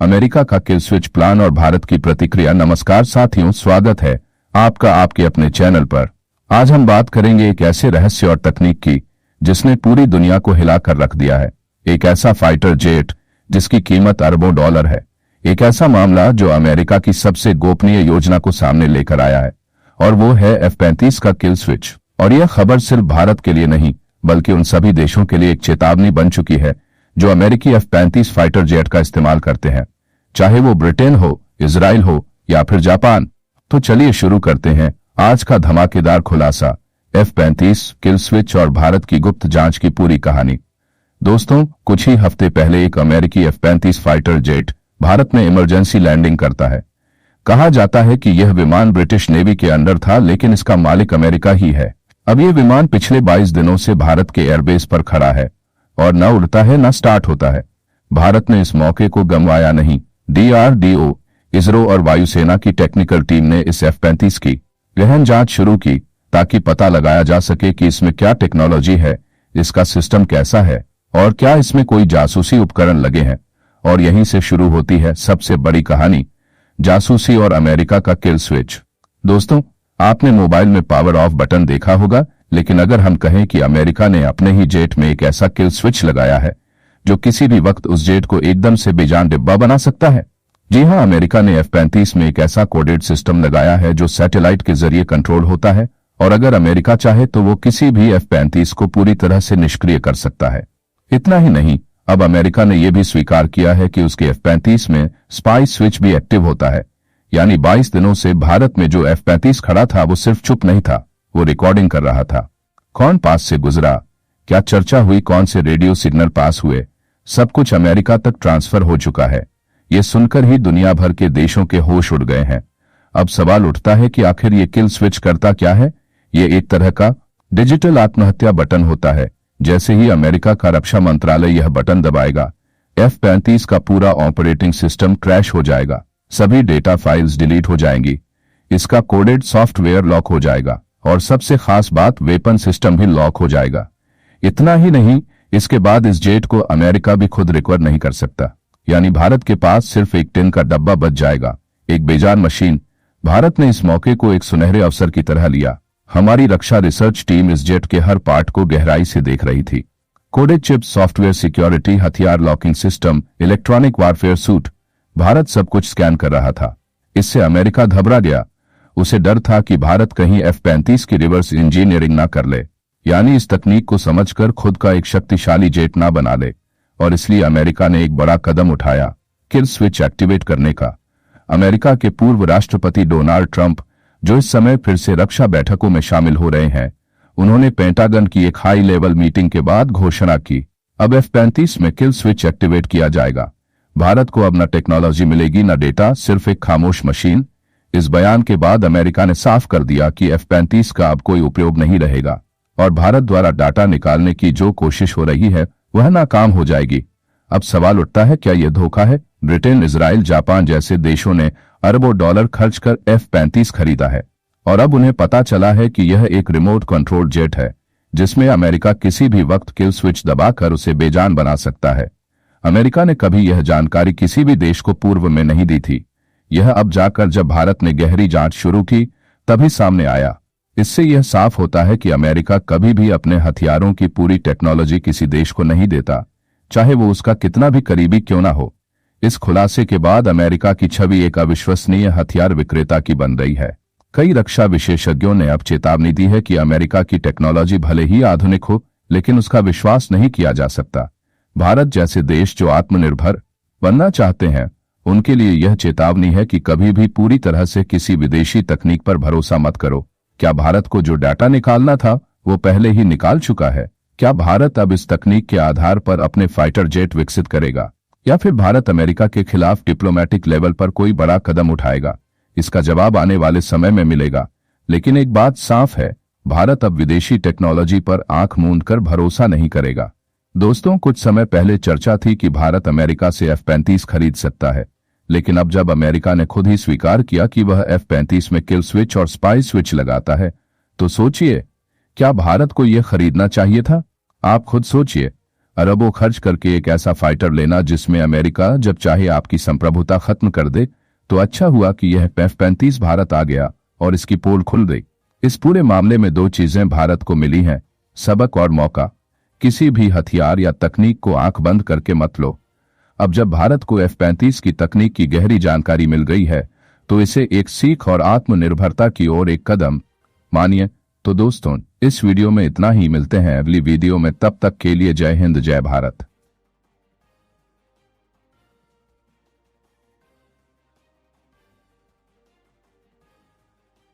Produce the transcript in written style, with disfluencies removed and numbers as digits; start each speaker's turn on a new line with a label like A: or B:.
A: America का kill switch plan और भारत की प्रतिक्रिया। नमस्कार साथियों, स्वागत है आपका आपके अपने चैनल पर। आज हम बात करेंगे एक ऐसे रहस्य और तकनीक की जिसने पूरी दुनिया को हिलाकर रख दिया है। एक ऐसा फाइटर जेट जिसकी कीमत अरबों डॉलर है। एक ऐसा मामला जो अमेरिका की सबसे गोपनीय योजना को सामने लेकर आया है, और वो है F-35 का किल स्विच। और यह खबर सिर्फ भारत के लिए नहीं बल्कि उन सभी देशों के लिए एक चेतावनी बन चुकी है जो अमेरिकी F-35 फाइटर जेट का इस्तेमाल करते हैं, चाहे वो ब्रिटेन हो, इजराइल हो या फिर जापान। तो चलिए शुरू करते हैं आज का धमाकेदार खुलासा, F-35 किल स्विच और भारत की गुप्त जांच की पूरी कहानी। दोस्तों, कुछ ही हफ्ते पहले एक अमेरिकी F-35 फाइटर जेट भारत में इमरजेंसी लैंडिंग करता है। कहा जाता है कि यह विमान ब्रिटिश नेवी के अंडर था, लेकिन इसका मालिक अमेरिका ही है। अब यह विमान पिछले 22 दिनों से भारत के एयरबेस पर खड़ा है और न उड़ता है न स्टार्ट होता है। भारत ने इस मौके को गंवाया नहीं। DRDO, इसरो और वायुसेना की टेक्निकल टीम ने इस F-35 की गहन जांच शुरू की ताकि पता लगाया जा सके कि इसमें क्या टेक्नोलॉजी है, इसका सिस्टम कैसा है और क्या इसमें कोई जासूसी उपकरण लगे हैं। और यहीं से शुरू होती है सबसे बड़ी कहानी, जासूसी और अमेरिका का किल स्विच। दोस्तों, आपने मोबाइल में पावर ऑफ बटन देखा होगा, लेकिन अगर हम कहें कि अमेरिका ने अपने ही जेट में एक ऐसा किल स्विच लगाया है जो किसी भी वक्त उस जेट को एकदम से बेजान डिब्बा बना सकता है। जी हां, अमेरिका ने F-35 में एक ऐसा कोडेड सिस्टम लगाया है जो सैटेलाइट के जरिए कंट्रोल होता है, और अगर अमेरिका चाहे तो वो किसी भी F-35 को पूरी तरह से निष्क्रिय कर सकता है। इतना ही नहीं, अब अमेरिका ने यह भी स्वीकार किया है कि उसके F-35 में स्पाई स्विच भी एक्टिव होता है। यानी 22 दिनों से भारत में जो F-35 खड़ा था वो सिर्फ चुप नहीं था, वो रिकॉर्डिंग कर रहा था। कौन पास से गुजरा, क्या चर्चा हुई, कौन से रेडियो सिग्नल पास हुए, सब कुछ अमेरिका तक ट्रांसफर हो चुका है। ये सुनकर ही दुनिया भर के देशों के होश उड़ गए हैं। अब सवाल उठता है कि आखिर ये किल स्विच करता क्या है। ये एक तरह का डिजिटल आत्महत्या बटन होता है। जैसे ही अमेरिका का रक्षा मंत्रालय यह बटन दबाएगा, F-35 का पूरा ऑपरेटिंग सिस्टम क्रैश हो जाएगा, सभी डेटा फाइल्स डिलीट हो जाएंगी, इसका कोडेड सॉफ्टवेयर लॉक हो जाएगा और सबसे खास बात, वेपन सिस्टम भी लॉक हो जाएगा। इतना ही नहीं, इसके बाद इस जेट को अमेरिका भी खुद रिकवर नहीं कर सकता। यानी भारत के पास सिर्फ एक टिन का डब्बा बच जाएगा, एक बेजान मशीन। भारत ने इस मौके को एक सुनहरे अवसर की तरह लिया। हमारी रक्षा रिसर्च टीम इस जेट के हर पार्ट को गहराई से देख रही थी। कोडेड चिप, सॉफ्टवेयर सिक्योरिटी, हथियार locking system, electronic warfare suit, Bharat सब कुछ स्कैन कर रहा था। इससे अमेरिका घबरा गया। उसे डर था कि भारत कहीं F-35 की रिवर्स इंजीनियरिंग ना कर ले, यानी इस तकनीक को समझकर खुद का एक शक्तिशाली जेट ना बना ले। और इसलिए अमेरिका ने एक बड़ा कदम उठाया, किल स्विच एक्टिवेट करने का। अमेरिका के पूर्व राष्ट्रपति डोनाल्ड ट्रंप, जो इस समय फिर से रक्षा बैठकों में शामिल हो रहे हैं, उन्होंने पेंटागन की एक हाई लेवल मीटिंग के बाद घोषणा की, अब F-35 में किल स्विच एक्टिवेट किया जाएगा। भारत को अब न टेक्नोलॉजी मिलेगी न डेटा, सिर्फ एक खामोश मशीन। इस बयान के बाद अमेरिका ने साफ कर दिया कि F-35 का अब कोई उपयोग नहीं रहेगा और भारत द्वारा डाटा निकालने की जो कोशिश हो रही है वह नाकाम हो जाएगी। अब सवाल उठता है, क्या यह धोखा है? ब्रिटेन, इजराइल, जापान जैसे देशों ने अरबों डॉलर खर्च कर F-35 खरीदा है, और अब उन्हें पता चला है कि यह एक रिमोट कंट्रोल जेट है जिसमें अमेरिका किसी भी वक्त किल स्विच दबाकर उसे बेजान बना सकता है। अमेरिका ने कभी यह जानकारी किसी भी देश को पूर्व में नहीं दी थी। यह अब जाकर जब भारत ने गहरी जांच शुरू की तभी सामने आया। इससे यह साफ होता है कि अमेरिका कभी भी अपने हथियारों की पूरी टेक्नोलॉजी किसी देश को नहीं देता, चाहे वो उसका कितना भी करीबी क्यों ना हो। इस खुलासे के बाद अमेरिका की छवि एक अविश्वसनीय हथियार विक्रेता की बन रही है। कई रक्षा विशेषज्ञों ने अब चेतावनी दी है कि अमेरिका की टेक्नोलॉजी भले ही आधुनिक हो, लेकिन उसका विश्वास नहीं किया जा सकता। भारत जैसे देश जो आत्मनिर्भर बनना चाहते हैं, उनके लिए यह चेतावनी है कि कभी भी पूरी तरह से किसी विदेशी तकनीक पर भरोसा मत करो। क्या भारत को जो डाटा निकालना था वो पहले ही निकाल चुका है? क्या भारत अब इस तकनीक के आधार पर अपने फाइटर जेट विकसित करेगा, या फिर भारत अमेरिका के खिलाफ डिप्लोमेटिक लेवल पर कोई बड़ा कदम उठाएगा? इसका जवाब आने वाले समय में मिलेगा। लेकिन एक बात साफ है, भारत अब विदेशी टेक्नोलॉजी पर आंख मूंद कर भरोसा नहीं करेगा। दोस्तों, कुछ समय पहले चर्चा थी कि भारत अमेरिका से F-35 खरीद सकता है, लेकिन अब जब अमेरिका ने खुद ही स्वीकार किया कि वह F-35 में किल स्विच और स्पाई स्विच लगाता है, तो सोचिए, क्या भारत को यह खरीदना चाहिए था? आप खुद सोचिए। अरबों खर्च करके एक ऐसा फाइटर लेना जिसमें अमेरिका जब चाहे आपकी संप्रभुता खत्म कर दे, तो अच्छा हुआ कि यह F-35 भारत आ गया और इसकी पोल खुल गई। इस पूरे मामले में दो चीजें भारत को मिली हैं, सबक और मौका। किसी भी हथियार या तकनीक को आंख बंद करके मत लो। अब जब भारत को F-35 की तकनीक की गहरी जानकारी मिल गई है, तो इसे एक सीख और आत्मनिर्भरता की ओर एक कदम मानिए। तो दोस्तों, इस वीडियो में इतना ही। मिलते हैं अगली वीडियो में, तब तक के लिए जय हिंद जय भारत।